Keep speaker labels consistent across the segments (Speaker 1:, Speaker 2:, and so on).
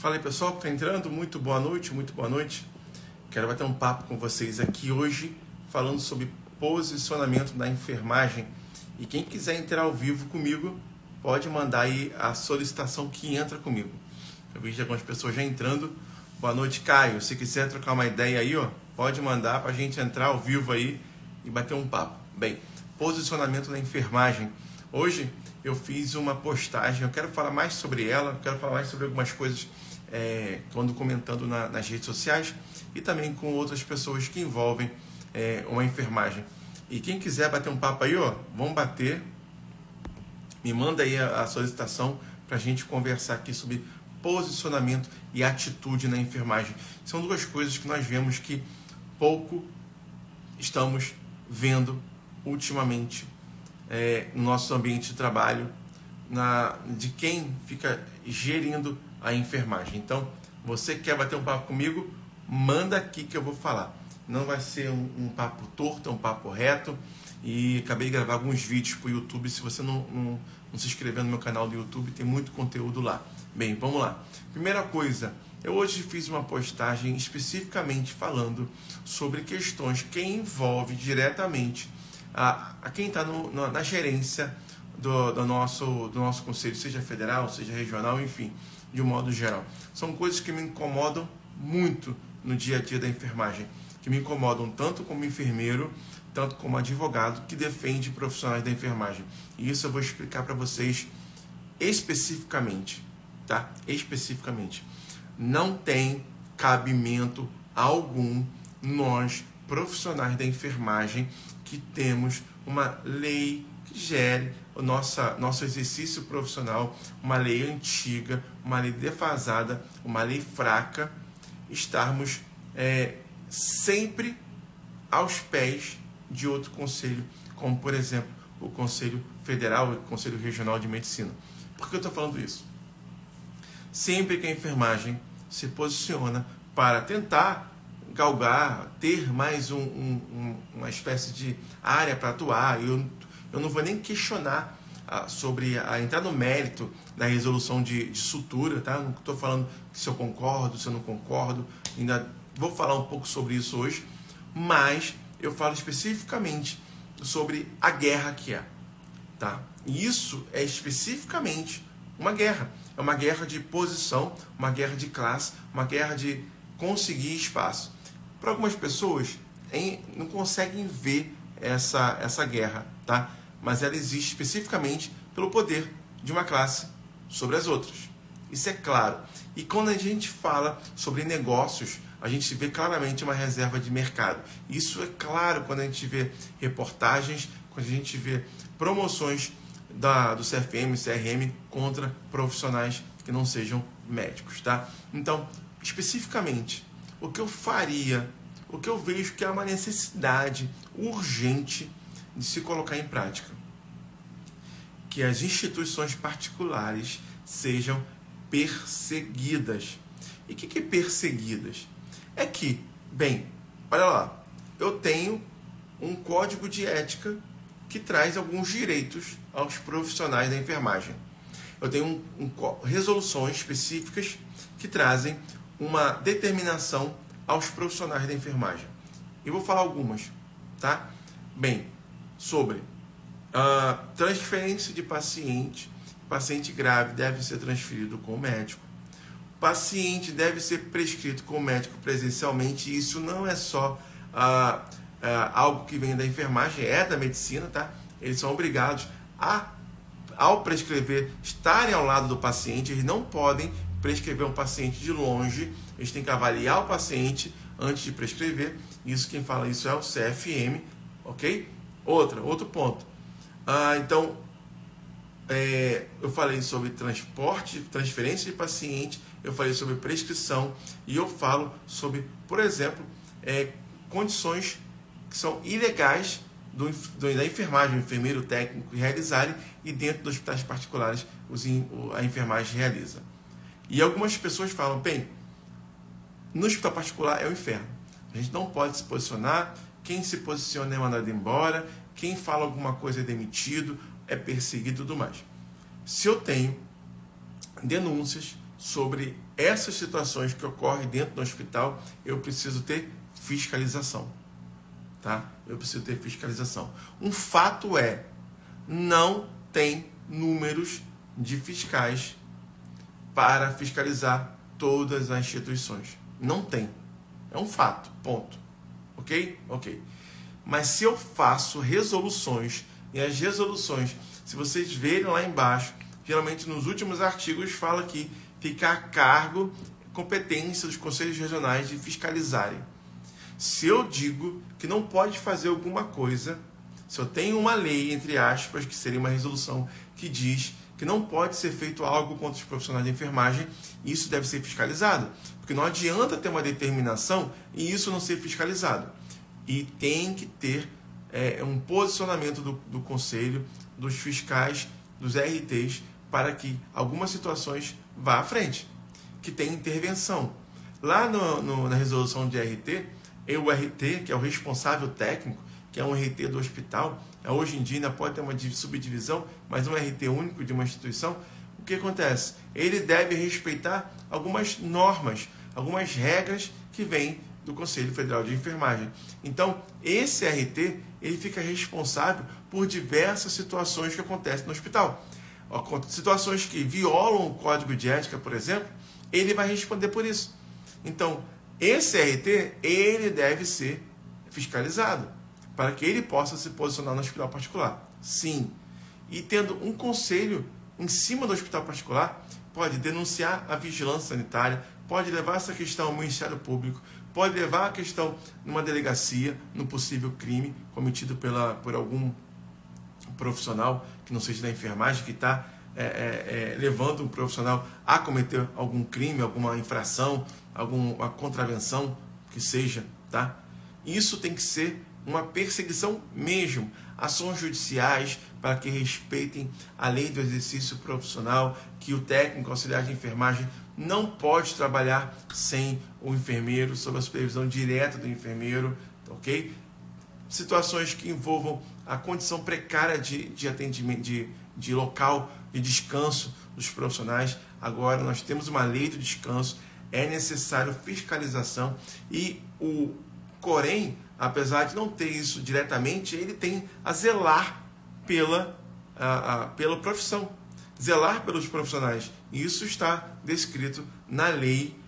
Speaker 1: Fala aí, pessoal que está entrando, muito boa noite, Quero bater um papo com vocês aqui hoje, falando sobre posicionamento da enfermagem. E quem quiser entrar ao vivo comigo, pode mandar aí a solicitação que entra comigo. Eu vejo algumas pessoas já entrando. Boa noite, Caio. Se quiser trocar uma ideia aí, pode mandar para a gente entrar ao vivo aí e bater um papo. Bem, posicionamento da enfermagem. Hoje eu fiz uma postagem, eu quero falar mais sobre ela, quero falar mais sobre algumas coisas que ando comentando nas redes sociais e também com outras pessoas que envolvem uma enfermagem. E quem quiser bater um papo aí, vamos bater, me manda aí a solicitação para a gente conversar aqui sobre posicionamento e atitude na enfermagem. São duas coisas que nós vemos que pouco estamos vendo ultimamente no nosso ambiente de trabalho, de quem fica gerindo a enfermagem. Então, você quer bater um papo comigo, manda aqui que eu vou falar. Não vai ser um papo torto, é um papo reto. E acabei de gravar alguns vídeos para o YouTube. Se você não se inscrever no meu canal do YouTube, tem muito conteúdo lá. Bem, vamos lá. Primeira coisa, eu hoje fiz uma postagem especificamente falando sobre questões que envolvem diretamente a quem está na gerência do nosso conselho, seja federal, seja regional, enfim, de um modo geral. São coisas que me incomodam muito no dia a dia da enfermagem, que me incomodam tanto como enfermeiro, tanto como advogado que defende profissionais da enfermagem. E isso eu vou explicar para vocês especificamente, tá? Especificamente. Não tem cabimento algum nós, profissionais da enfermagem, que temos uma lei que gere o nosso exercício profissional, uma lei antiga, uma lei defasada, uma lei fraca, estarmos sempre aos pés de outro conselho, como, por exemplo, o Conselho Federal e o Conselho Regional de Medicina. Por que eu estou falando isso? Sempre que a enfermagem se posiciona para tentar galgar, ter mais uma espécie de área para atuar, eu não vou nem questionar sobre entrar no mérito da resolução de sutura, tá? Não estou falando se eu concordo, se eu não concordo, ainda vou falar um pouco sobre isso hoje, mas eu falo especificamente sobre a guerra que é, tá? E isso é especificamente uma guerra, é uma guerra de posição, uma guerra de classe, uma guerra de conseguir espaço. Para algumas pessoas não conseguem ver essa guerra, tá? Mas ela existe especificamente pelo poder de uma classe sobre as outras. Isso é claro. E quando a gente fala sobre negócios, a gente vê claramente uma reserva de mercado. Isso é claro quando a gente vê reportagens, quando a gente vê promoções do CFM, CRM contra profissionais que não sejam médicos, tá? Então, especificamente, o que eu faria, o que eu vejo que é uma necessidade urgente de se colocar em prática, que as instituições particulares sejam perseguidas. E o que é perseguidas? É que, bem, olha lá, eu tenho um código de ética que traz alguns direitos aos profissionais da enfermagem. Eu tenho resoluções específicas que trazem uma determinação aos profissionais da enfermagem. Eu vou falar algumas, tá? Bem, sobre transferência de paciente grave deve ser transferido com o médico. Paciente deve ser prescrito com o médico presencialmente. Isso não é só algo que vem da enfermagem, é da medicina, tá? Eles são obrigados ao prescrever, estarem ao lado do paciente. Eles não podem prescrever um paciente de longe, eles têm que avaliar o paciente antes de prescrever. Isso, quem fala isso é o CFM, ok? Outro ponto. Então, eu falei sobre transferência de paciente, eu falei sobre prescrição e eu falo sobre, por exemplo, condições que são ilegais da enfermagem, o enfermeiro técnico realizarem e dentro dos hospitais particulares a enfermagem realiza. E algumas pessoas falam, bem, no hospital particular é o inferno. A gente não pode se posicionar, quem se posiciona é mandado embora, quem fala alguma coisa é demitido, é perseguido e tudo mais. Se eu tenho denúncias sobre essas situações que ocorrem dentro do hospital, eu preciso ter fiscalização. Tá? Eu preciso ter fiscalização. Um fato é, não tem números de fiscais para fiscalizar todas as instituições. Não tem. É um fato, ponto. Ok? Ok. Mas se eu faço resoluções, e as resoluções, se vocês verem lá embaixo, geralmente nos últimos artigos fala que fica a cargo, competência dos conselhos regionais de fiscalizarem. Se eu digo que não pode fazer alguma coisa, se eu tenho uma lei, entre aspas, que seria uma resolução que diz que não pode ser feito algo contra os profissionais de enfermagem, isso deve ser fiscalizado. Porque não adianta ter uma determinação e isso não ser fiscalizado. E tem que ter um posicionamento do conselho, dos fiscais, dos RTs, para que algumas situações vá à frente, que tem intervenção. Lá na resolução de RT, o RT, que é o responsável técnico, que é um RT do hospital, hoje em dia ainda pode ter uma subdivisão, mas um RT único de uma instituição, o que acontece? Ele deve respeitar algumas normas, algumas regras que vêm do Conselho Federal de Enfermagem. Então, esse RT, ele fica responsável por diversas situações que acontecem no hospital. Situações que violam o Código de Ética, por exemplo, ele vai responder por isso. Então, esse RT, ele deve ser fiscalizado, para que ele possa se posicionar no hospital particular. Sim. E tendo um conselho em cima do hospital particular, pode denunciar a vigilância sanitária, pode levar essa questão ao Ministério Público, pode levar a questão numa delegacia, num possível crime cometido por algum profissional, que não seja da enfermagem, que está levando um profissional a cometer algum crime, alguma infração, alguma contravenção, que seja, tá? Isso tem que ser uma perseguição mesmo, ações judiciais para que respeitem a lei do exercício profissional, que o técnico auxiliar de enfermagem não pode trabalhar sem o enfermeiro, sob a supervisão direta do enfermeiro, ok? Situações que envolvam a condição precária de atendimento, de local de descanso dos profissionais. Agora nós temos uma lei do descanso, é necessário fiscalização e o Corém, apesar de não ter isso diretamente, ele tem a zelar pela profissão, zelar pelos profissionais. E isso está descrito na lei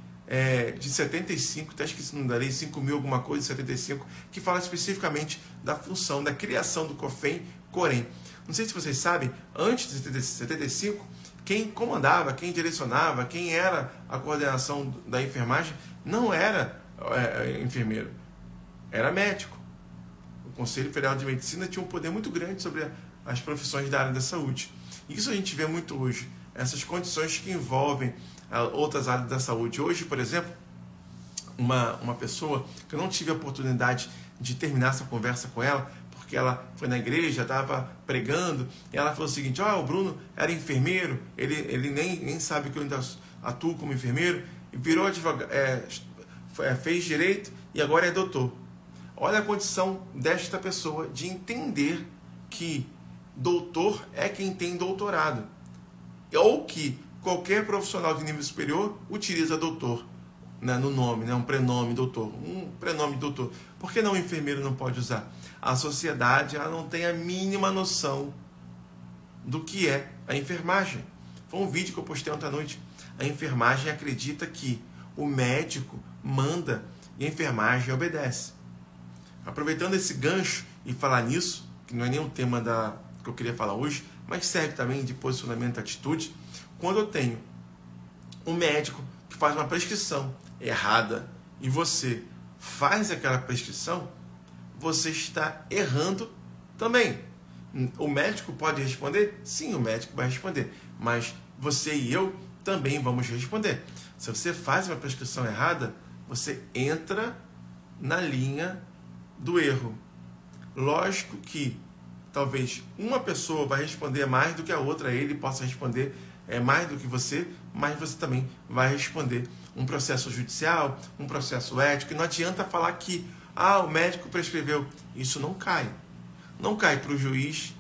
Speaker 1: de 75, está esquecido o nome da lei, 5.000 alguma coisa, de 75, que fala especificamente da função, da criação do COFEM-Corém. Não sei se vocês sabem, antes de 75, quem comandava, quem direcionava, quem era a coordenação da enfermagem, não era enfermeiro, era médico. O Conselho Federal de Medicina tinha um poder muito grande sobre as profissões da área da saúde. Isso a gente vê muito hoje, essas condições que envolvem outras áreas da saúde. Hoje, por exemplo, uma pessoa que eu não tive a oportunidade de terminar essa conversa com ela, porque ela foi na igreja, estava pregando, e ela falou o seguinte: o Bruno era enfermeiro, ele nem sabe que eu ainda atuo como enfermeiro, e virou advogado, fez direito e agora é doutor. Olha a condição desta pessoa de entender que doutor é quem tem doutorado, ou que qualquer profissional de nível superior utiliza doutor, né, no nome, né, um prenome doutor, Por que não o enfermeiro não pode usar? A sociedade não tem a mínima noção do que é a enfermagem. Foi um vídeo que eu postei ontem à noite. A enfermagem acredita que o médico manda e a enfermagem obedece. Aproveitando esse gancho e falar nisso, que não é nem o tema que eu queria falar hoje, mas serve também de posicionamento e atitude. Quando eu tenho um médico que faz uma prescrição errada e você faz aquela prescrição, você está errando também. O médico pode responder? Sim, o médico vai responder, mas você e eu também vamos responder. Se você faz uma prescrição errada, você entra na linha do erro. Lógico que talvez uma pessoa vai responder mais do que a outra, ele possa responder mais do que você, mas você também vai responder. Um processo judicial, um processo ético, e não adianta falar que o médico prescreveu. Isso não cai. Não cai para o juiz,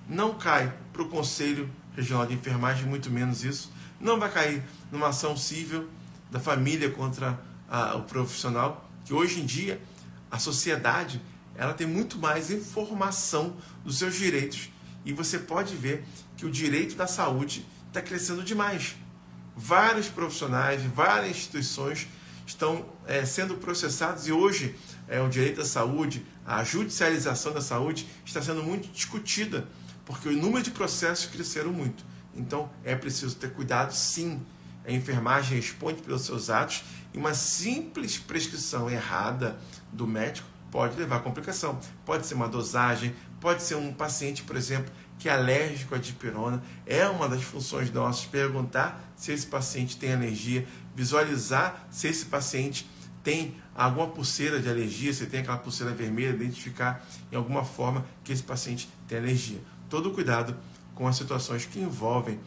Speaker 1: não cai para o Conselho Regional de Enfermagem, muito menos isso. não vai cair numa ação civil da família contra o profissional, que hoje em dia a sociedade ela tem muito mais informação dos seus direitos, e você pode ver que o direito da saúde está crescendo demais. Vários profissionais, várias instituições estão sendo processados, e hoje o direito da saúde, a judicialização da saúde está sendo muito discutida, porque o número de processos cresceram muito. Então é preciso ter cuidado, sim. A enfermagem responde pelos seus atos, e uma simples prescrição errada do médico pode levar a complicação. Pode ser uma dosagem, pode ser um paciente, por exemplo, que é alérgico à dipirona. É uma das funções nossas perguntar se esse paciente tem alergia, visualizar se esse paciente tem alguma pulseira de alergia, se tem aquela pulseira vermelha, identificar em alguma forma que esse paciente tem alergia. Todo cuidado com as situações que envolvem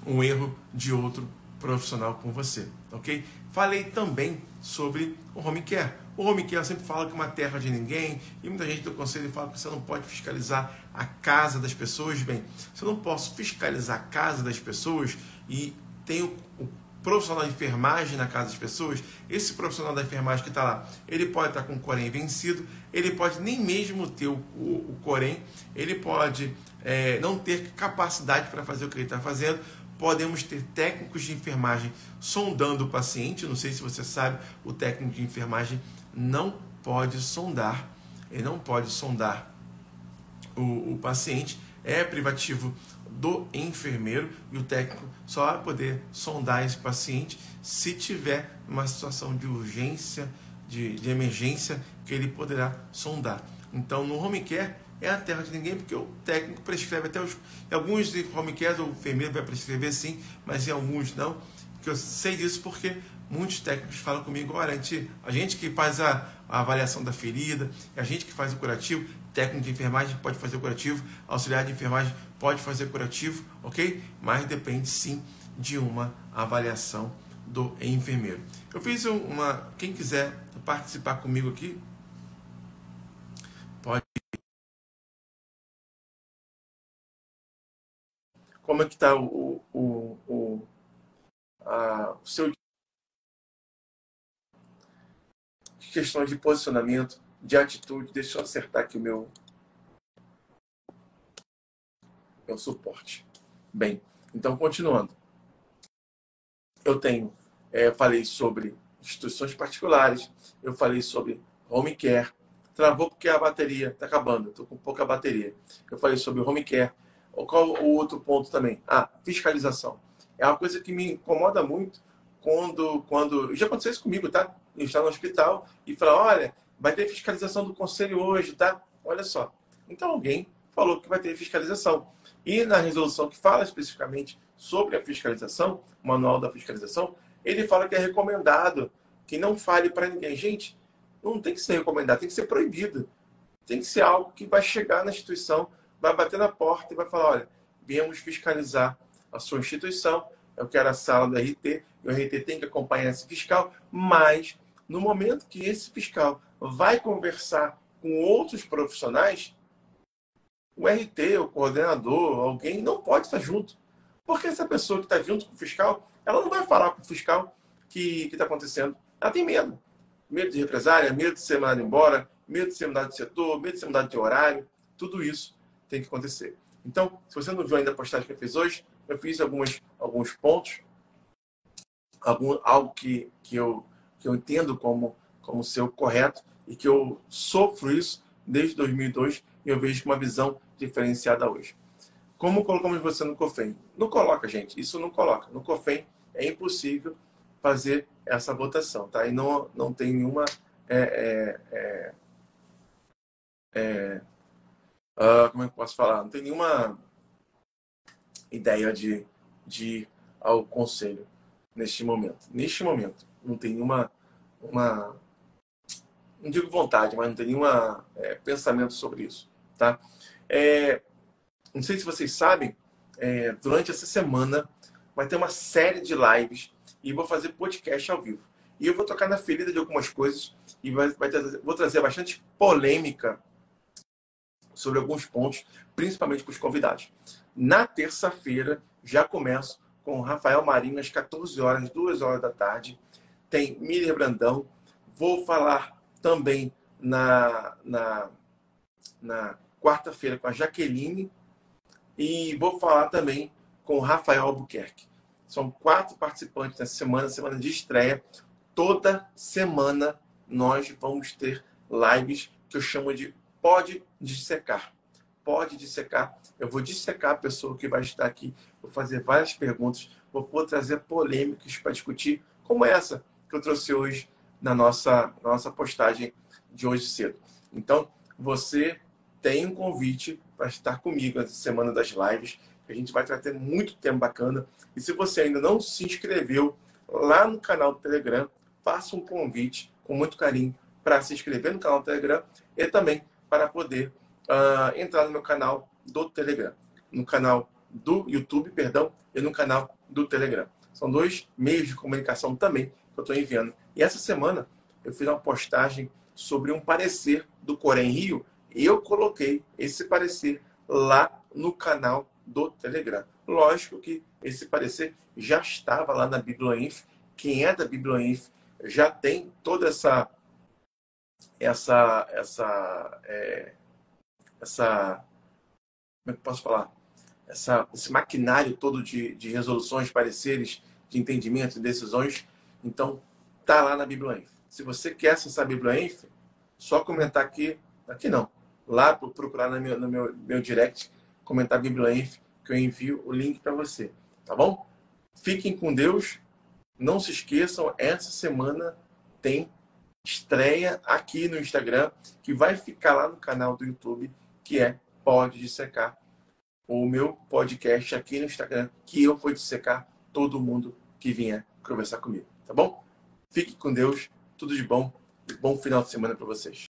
Speaker 1: um erro de outro profissional com você, ok? Falei também sobre o home care. O home care sempre fala que é uma terra de ninguém, e muita gente do conselho fala que você não pode fiscalizar a casa das pessoas. Bem, se eu não posso fiscalizar a casa das pessoas e tenho o profissional de enfermagem na casa das pessoas, esse profissional da enfermagem que está lá, ele pode estar com o Corém vencido, ele pode nem mesmo ter o Corém, ele pode não ter capacidade para fazer o que ele está fazendo. Podemos ter técnicos de enfermagem sondando o paciente. Não sei se você sabe, o técnico de enfermagem não pode sondar, ele não pode sondar o paciente, é privativo do enfermeiro, e o técnico só vai poder sondar esse paciente se tiver uma situação de urgência, de emergência, que ele poderá sondar. Então, no home care é a terra de ninguém, porque o técnico prescreve até em alguns de home care o enfermeiro vai prescrever sim, mas em alguns não. Porque eu sei disso porque muitos técnicos falam comigo: olha, a gente que faz a avaliação da ferida, a gente que faz o curativo, técnico de enfermagem pode fazer o curativo, auxiliar de enfermagem pode fazer curativo, ok? Mas depende sim de uma avaliação do enfermeiro. Eu fiz quem quiser participar comigo aqui, pode. Como é que está o seu questões de posicionamento, de atitude? Deixa eu acertar aqui o meu suporte. Bem, então continuando. Eu falei sobre instituições particulares, eu falei sobre home care. Travou porque a bateria está acabando, estou com pouca bateria. Eu falei sobre home care. Qual o outro ponto também? Fiscalização. É uma coisa que me incomoda muito quando já aconteceu isso comigo, tá? Eu estava no hospital e falar: olha, vai ter fiscalização do conselho hoje, tá? Olha só. Então alguém falou que vai ter fiscalização. E na resolução que fala especificamente sobre a fiscalização, o manual da fiscalização, ele fala que é recomendado que não fale para ninguém. Gente, não tem que ser recomendado, tem que ser proibido. Tem que ser algo que vai chegar na instituição, vai bater na porta e vai falar: olha, viemos fiscalizar a sua instituição, eu quero a sala do RT, e o RT tem que acompanhar esse fiscal, mas no momento que esse fiscal vai conversar com outros profissionais, o RT, o coordenador, alguém não pode estar junto. Porque essa pessoa que está junto com o fiscal, ela não vai falar com o fiscal que está acontecendo. Ela tem medo. Medo de represália, medo de ser mandado embora, medo de ser mudado de setor, medo de ser mudado de horário. Tudo isso tem que acontecer. Então, se você não viu ainda a postagem que eu fiz hoje, eu fiz alguns pontos, algo que eu entendo como ser o correto, e que eu sofro isso desde 2002, e eu vejo com uma visão diferenciada hoje. Como colocamos você no COFEM? Não coloca, gente. Isso não coloca. No COFEM é impossível fazer essa votação, tá? E não tem nenhuma como é que eu posso falar? Não tem nenhuma ideia de ir ao conselho neste momento. Neste momento. Não tem nenhuma não digo vontade, mas não tem nenhum pensamento sobre isso, tá? Não sei se vocês sabem, durante essa semana vai ter uma série de lives e vou fazer podcast ao vivo. E eu vou tocar na ferida de algumas coisas e vou trazer bastante polêmica sobre alguns pontos, principalmente para os convidados. Na terça-feira Já começo com o Rafael Marinho às 14 horas, 2 horas da tarde. Tem Miriam Brandão. Vou falar também na quarta-feira com a Jaqueline. E vou falar também com o Rafael Albuquerque. São 4 participantes nessa semana de estreia. Toda semana nós vamos ter lives que eu chamo de Pode Dissecar. Pode dissecar. Eu vou dissecar a pessoa que vai estar aqui. Vou fazer várias perguntas. Vou trazer polêmicas para discutir, como essa que eu trouxe hoje na nossa postagem de hoje cedo. Então, você tem um convite para estar comigo nessa semana das lives. A gente vai trazer muito tempo bacana. E se você ainda não se inscreveu lá no canal do Telegram, faça um convite com muito carinho para se inscrever no canal do Telegram e também para poder entrar no meu canal do Telegram, no canal do YouTube, perdão, e no canal do Telegram. São 2 meios de comunicação também que eu estou enviando. E essa semana eu fiz uma postagem sobre um parecer do Corém Rio e eu coloquei esse parecer lá no canal do Telegram. Lógico que esse parecer já estava lá na Biblioinf. Quem é da Biblioinf já tem toda essa como é que eu posso falar? Esse maquinário todo de resoluções, pareceres, de entendimento e decisões. Então, tá lá na Biblioinf. Se você quer acessar a Biblioinf, só comentar aqui não, lá procurar no meu direct, comentar Biblioinf, que eu envio o link para você, tá bom? Fiquem com Deus. Não se esqueçam, essa semana tem estreia aqui no Instagram, que vai ficar lá no canal do YouTube, que é Pode Dissecar, o meu podcast aqui no Instagram, que eu vou dissecar todo mundo que vier conversar comigo, tá bom? Fique com Deus, tudo de bom e bom final de semana para vocês.